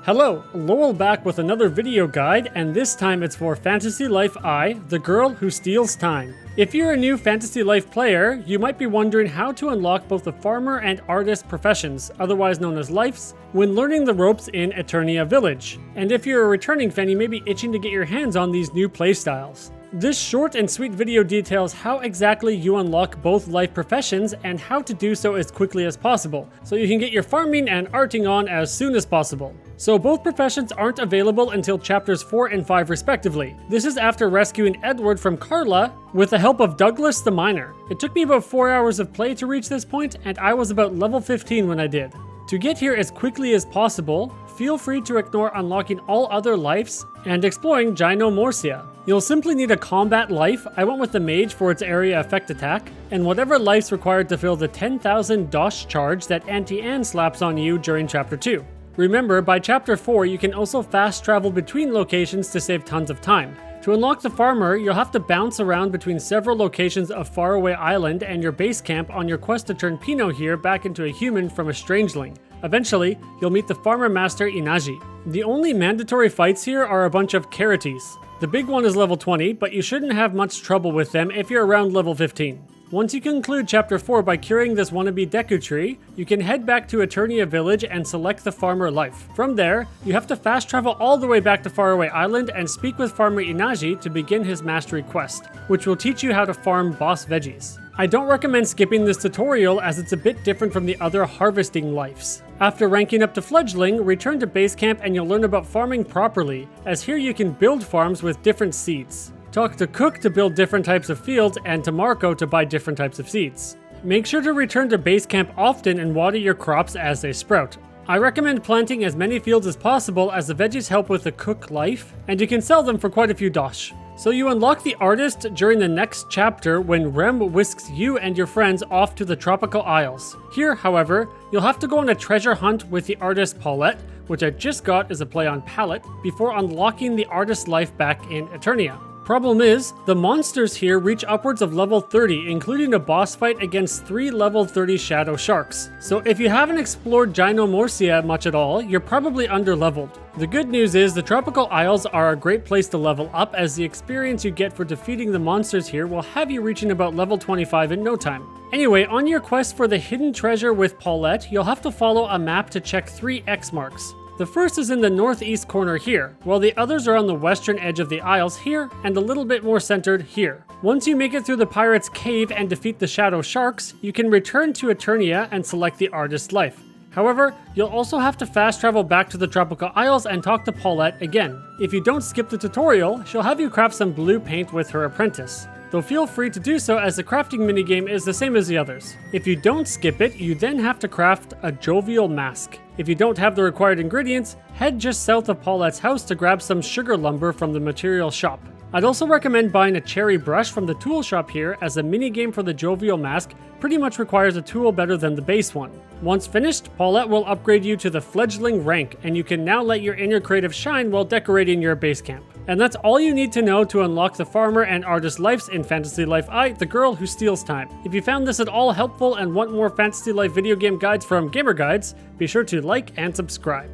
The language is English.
Hello, Lowell back with another video guide, and this time it's for Fantasy Life I, the girl who steals time. If you're a new Fantasy Life player, you might be wondering how to unlock both the farmer and artist professions, otherwise known as lives, when learning the ropes in Eternia Village. And if you're a returning fan, you may be itching to get your hands on these new playstyles. This short and sweet video details how exactly you unlock both life professions and how to do so as quickly as possible, so you can get your farming and arting on as soon as possible. So both professions aren't available until chapters 4 and 5 respectively. This is after rescuing Edward from Carla with the help of Douglas the Miner. It took me about 4 hours of play to reach this point, and I was about level 15 when I did. To get here as quickly as possible, feel free to ignore unlocking all other lives and exploring Gynomorcia. You'll simply need a combat life. I went with the mage for its area effect attack, and whatever life's required to fill the 10,000 dosh charge that Auntie Anne slaps on you during chapter 2. Remember, by chapter 4 you can also fast travel between locations to save tons of time. To unlock the farmer, you'll have to bounce around between several locations of Faraway Island and your base camp on your quest to turn Pino here back into a human from a strangeling. Eventually, you'll meet the farmer master Inaji. The only mandatory fights here are a bunch of Keratis. The big one is level 20, but you shouldn't have much trouble with them if you're around level 15. Once you conclude chapter 4 by curing this wannabe Deku tree, you can head back to Eternia Village and select the farmer life. From there, you have to fast travel all the way back to Faraway Island and speak with farmer Inaji to begin his mastery quest, which will teach you how to farm boss veggies. I don't recommend skipping this tutorial as it's a bit different from the other harvesting lives. After ranking up to fledgling, return to base camp and you'll learn about farming properly, as here you can build farms with different seeds. Talk to Cook to build different types of fields and to Marco to buy different types of seeds. Make sure to return to base camp often and water your crops as they sprout. I recommend planting as many fields as possible as the veggies help with the Cook life, and you can sell them for quite a few dosh. So you unlock the artist during the next chapter when Rem whisks you and your friends off to the Tropical Isles. Here, however, you'll have to go on a treasure hunt with the artist Paulette, which I just got as a play on palette, before unlocking the artist's life back in Eternia. Problem is, the monsters here reach upwards of level 30, including a boss fight against 3 level 30 shadow sharks. So if you haven't explored Gynomorcia much at all, you're probably underleveled. The good news is the Tropical Isles are a great place to level up, as the experience you get for defeating the monsters here will have you reaching about level 25 in no time. Anyway, on your quest for the hidden treasure with Paulette, you'll have to follow a map to check 3 X marks. The first is in the northeast corner here, while the others are on the western edge of the Isles here and a little bit more centered here. Once you make it through the pirate's cave and defeat the shadow sharks, you can return to Eternia and select the artist's life. However, you'll also have to fast travel back to the Tropical Isles and talk to Paulette again. If you don't skip the tutorial, she'll have you craft some blue paint with her apprentice. Though feel free to do so, as the crafting minigame is the same as the others. If you don't skip it, you then have to craft a jovial mask. If you don't have the required ingredients, head just south of Paulette's house to grab some sugar lumber from the material shop. I'd also recommend buying a cherry brush from the tool shop here, as the minigame for the jovial mask pretty much requires a tool better than the base one. Once finished, Paulette will upgrade you to the fledgling rank, and you can now let your inner creative shine while decorating your base camp. And that's all you need to know to unlock the farmer and artist lives in Fantasy Life I, the girl who steals time. If you found this at all helpful and want more Fantasy Life video game guides from Gamer Guides, be sure to like and subscribe.